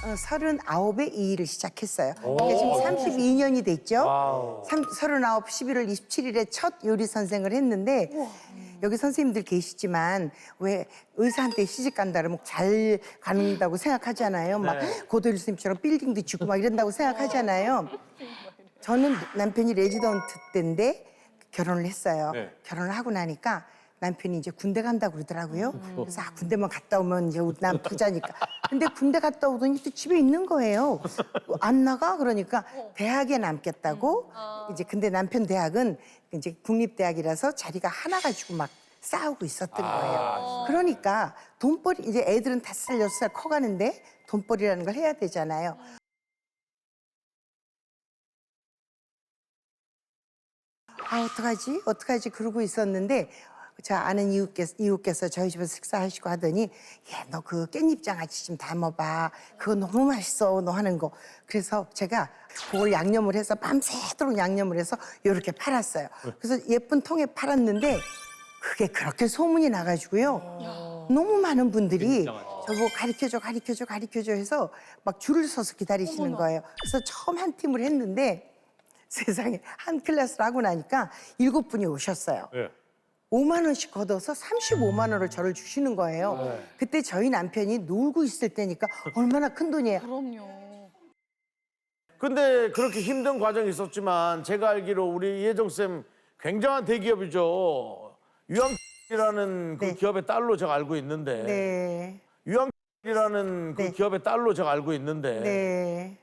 39에 이 일을 시작했어요. 그러니까 지금 32년이 됐죠. 39, 11월 27일에 첫 요리 선생을 했는데 여기 선생님들 계시지만 왜 의사한테 시집 간다 그러면 잘 간다고 생각하잖아요. 막 고도일 선생님처럼 빌딩도 짓고 막 이런다고 생각하잖아요. 저는 남편이 레지던트 때인데 결혼을 했어요. 네. 결혼을 하고 나니까 남편이 이제 군대 간다고 그러더라고요. 그래서 군대만 갔다 오면 이제 난 부자니까. 근데 군대 갔다 오더니 또 집에 있는 거예요. 안 나가? 그러니까 대학에 남겠다고. 이제 근데 남편 대학은 이제 국립대학이라서 자리가 하나 가지고 막 싸우고 있었던 거예요. 그러니까 돈벌이 이제 애들은 5살, 6살 커가는데 돈벌이라는 걸 해야 되잖아요. 아, 어떡하지? 어떡하지? 그러고 있었는데 저 아는 이웃께서 저희 집에서 식사하시고 하더니 야, 너 그 깻잎 장아찌 좀 담아봐. 그거 너무 맛있어. 너 하는 거. 그래서 제가 그걸 양념을 해서 밤새도록 양념을 해서 이렇게 팔았어요. 그래서 예쁜 통에 팔았는데 그게 그렇게 소문이 나가지고요. 너무 많은 분들이 저보고 가르쳐줘 해서 막 줄을 서서 기다리시는 거예요. 그래서 처음 한 팀을 했는데 세상에 한 클래스를 하고 나니까 7분이 오셨어요. 네. 5만 원씩 걷어서 35만 원을 저를 주시는 거예요. 그때 저희 남편이 놀고 있을 때니까 얼마나 큰 돈이에요. 그럼요. 근데 그렇게 힘든 과정이 있었지만 제가 알기로 우리 이혜정 쌤 굉장한 대기업이죠. 유황이라는 그 네. 기업의 딸로 제가 알고 있는데. 네, 유황이라는 그 네. 기업의 딸로 제가 알고 있는데. 네.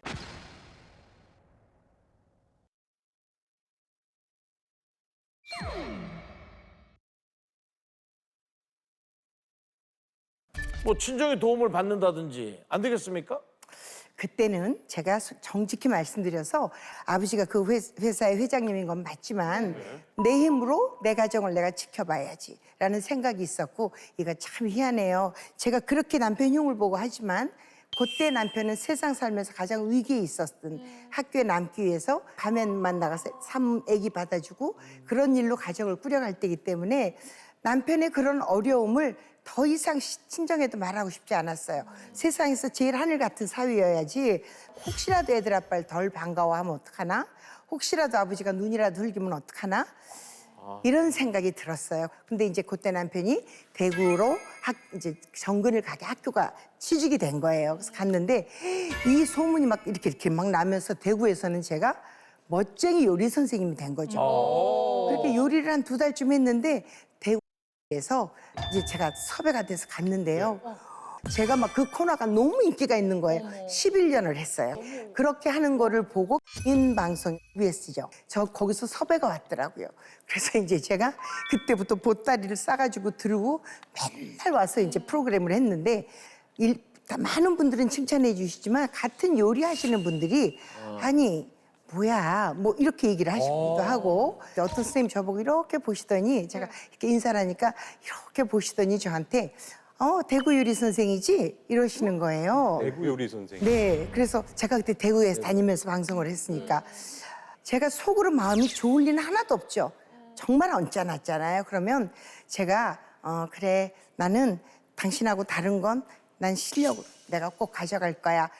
뭐 친정의 도움을 받는다든지 안 되겠습니까? 그때는 제가 정직히 말씀드려서 아버지가 그 회사의 회장님인 건 맞지만 내 힘으로 내 가정을 내가 지켜봐야지라는 생각이 있었고 이거 참 희한해요. 제가 그렇게 남편 흉을 보고 하지만 그때 남편은 세상 살면서 가장 위기에 있었던 학교에 남기 위해서 밤에만 나가서 애기 받아주고 그런 일로 가정을 꾸려갈 때이기 때문에 남편의 그런 어려움을 더 이상 친정에도 말하고 싶지 않았어요. 세상에서 제일 하늘 같은 사위여야지 혹시라도 애들 아빠를 덜 반가워하면 어떡하나? 혹시라도 아버지가 눈이라도 흘기면 어떡하나? 이런 생각이 들었어요. 근데 이제 그때 남편이 대구로 이제 정근을 가게 학교가 취직이 된 거예요. 그래서 갔는데 이 소문이 막 이렇게 막 나면서 대구에서는 제가 멋쟁이 요리 선생님이 된 거죠. 그렇게 요리를 한 2달쯤 했는데 대구에서 이제 제가 섭외가 돼서 갔는데요. 제가 막 그 코너가 너무 인기가 있는 거예요. 11년을 했어요. 그렇게 하는 거를 보고 인방송 UBS죠. 저 거기서 섭외가 왔더라고요. 그래서 이제 제가 그때부터 보따리를 싸가지고 들고 맨날 와서 이제 프로그램을 했는데 많은 분들은 칭찬해 주시지만 같은 요리하시는 분들이 아니 뭐야 뭐 이렇게 얘기를 하시기도 하고 어떤 선생님 저보고 이렇게 보시더니 제가 이렇게 인사를 하니까 이렇게 보시더니 저한테 대구 요리 선생이지? 이러시는 거예요. 대구 요리 선생님. 네, 그래서 제가 그때 대구에서 다니면서 방송을 했으니까 제가 속으로 마음이 좋을 리는 하나도 없죠. 정말 언짢았잖아요. 그러면 제가 그래 나는 당신하고 다른 건 난 실력으로 내가 꼭 가져갈 거야.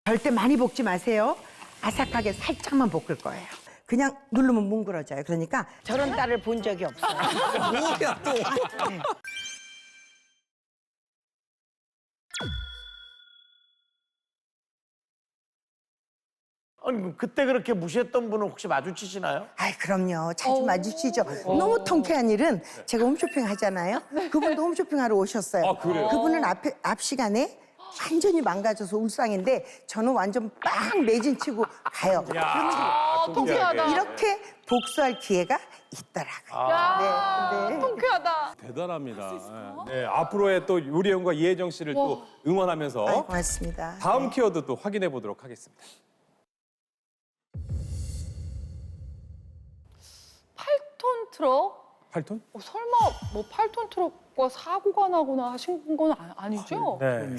절대 많이 볶지 마세요. 아삭하게 살짝만 볶을 거예요. 그냥 누르면 뭉그러져요. 그러니까 저런 딸을 본 적이 없어요. 뭐야 또? 네. 아니 그때 그렇게 무시했던 분은 혹시 마주치시나요? 아이 그럼요. 자주 마주치죠. 너무 통쾌한 일은 제가 홈쇼핑 하잖아요. 그분도 홈쇼핑하러 오셨어요. 아, 그래요? 그분은 앞 시간에 완전히 망가져서 울상인데 저는 완전 빵 매진 치고 가요. 야, 통쾌하다. 이렇게 복수할 기회가 있더라고요. 야, 네. 통쾌하다. 대단합니다. 네, 앞으로의 또 요리연과 이혜정 씨를 또 응원하면서 아이, 고맙습니다. 다음 네. 키워드 또 확인해 보도록 하겠습니다. 8톤 트럭? 8톤? 설마 뭐 8톤 트럭과 사고가 나거나 하신 건 아니죠? 네.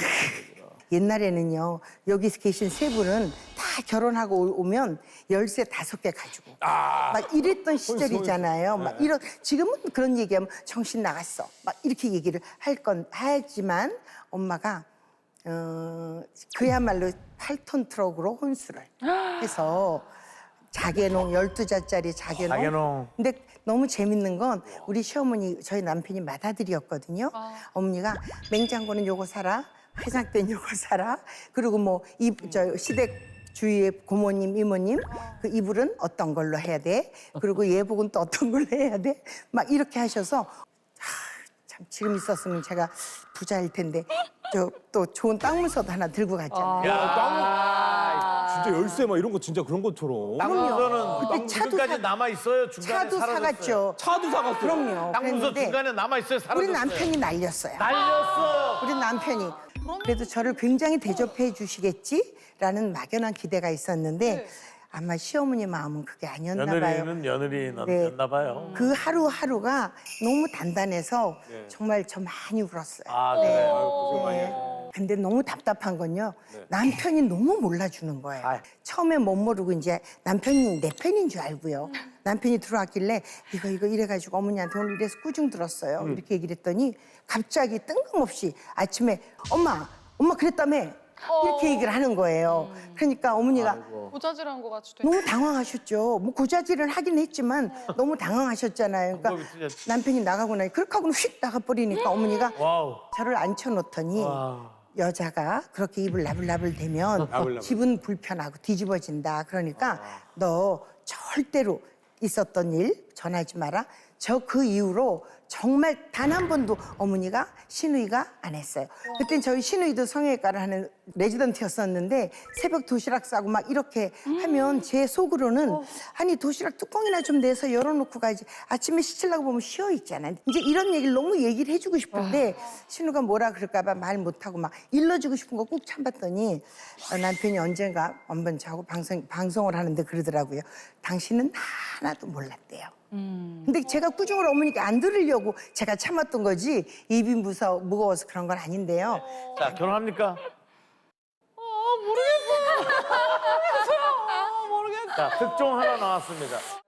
옛날에는요 여기 계신 세 분은 다 결혼하고 오면 열쇠 5개 가지고 막 이랬던 시절이잖아요. 막 이런 지금은 그런 얘기하면 정신 나갔어. 막 이렇게 얘기를 하지만 엄마가 그야말로 8톤 트럭으로 혼수를 해서 자개농 12자짜리 자개농. 자개농. 근데 너무 재밌는 건 우리 시어머니 저희 남편이 맏아들이었거든요. 어머니가 냉장고는 요거 사라. 해장된 요거 사라. 그리고 뭐 저 시댁 주위의 고모님, 이모님 그 이불은 어떤 걸로 해야 돼. 그리고 예복은 또 어떤 걸로 해야 돼. 막 이렇게 하셔서 참 지금 있었으면 제가 부자일 텐데 저 또 좋은 땅 문서도 하나 들고 갔잖아요. 진짜 열쇠 막 이런 거 진짜 그런 것처럼. 땅 문서는 그때 차도 지금까지 사- 남아 있어요. 중간에 차도 사라졌어요. 사갔죠. 차도 사갔어요. 그럼요. 땅 문서 그랬는데 중간에 남아 있어요. 사라졌어요. 우리 남편이 날렸어요. 날렸어. 우리 남편이 그래도 저를 굉장히 대접해 주시겠지라는 막연한 기대가 있었는데 아마 시어머니 마음은 그게 아니었나 봐요. 며느리는 네. 였나 봐요. 그 하루하루가 너무 단단해서 정말 저 많이 울었어요. 아 그래. 고생 많이 했어요. 근데 너무 답답한 건요. 남편이 너무 몰라주는 거예요. 아이. 처음에 못 모르고 이제 남편이 내 편인 줄 알고요. 남편이 들어왔길래 이거 이래가지고 어머니한테 오늘 이래서 꾸중 들었어요. 이렇게 얘기를 했더니 갑자기 뜬금없이 아침에 엄마 그랬다며 이렇게 얘기를 하는 거예요. 그러니까 어머니가 고자질한 것 같이 돼. 너무 당황하셨죠. 뭐 고자질을 하긴 했지만 너무 당황하셨잖아요. 방법이 그러니까 틀렸지. 남편이 나가고 나니 그렇게 하고는 휙 나가버리니까 어머니가 와우. 저를 앉혀놓더니 와. 여자가 그렇게 입을 나불나불 대면 나불나불. 기분 불편하고 뒤집어진다. 그러니까 너 절대로 있었던 일 전하지 마라. 저 그 이후로 정말 단 한 번도 어머니가 시누이가 안 했어요. 그땐 저희 시누이도 성형외과를 하는 레지던트였었는데 새벽 도시락 싸고 막 이렇게 하면 제 속으로는 아니 도시락 뚜껑이나 좀 내서 열어놓고 가야지. 아침에 씻으려고 보면 쉬어 있잖아요. 이제 이런 얘기를 너무 얘기를 해주고 싶은데 신우가 뭐라 그럴까 봐 말 못하고 막 일러주고 싶은 거 꾹 참았더니 남편이 언젠가 한번 저하고 방송을 하는데 그러더라고요. 당신은 하나도 몰랐대요. 근데 제가 꾸중을 어머니께 안 들으려고 제가 참았던 거지 입이 무거워서 그런 건 아닌데요. 자 결혼합니까? 모르겠어. 자 특종 하나 나왔습니다.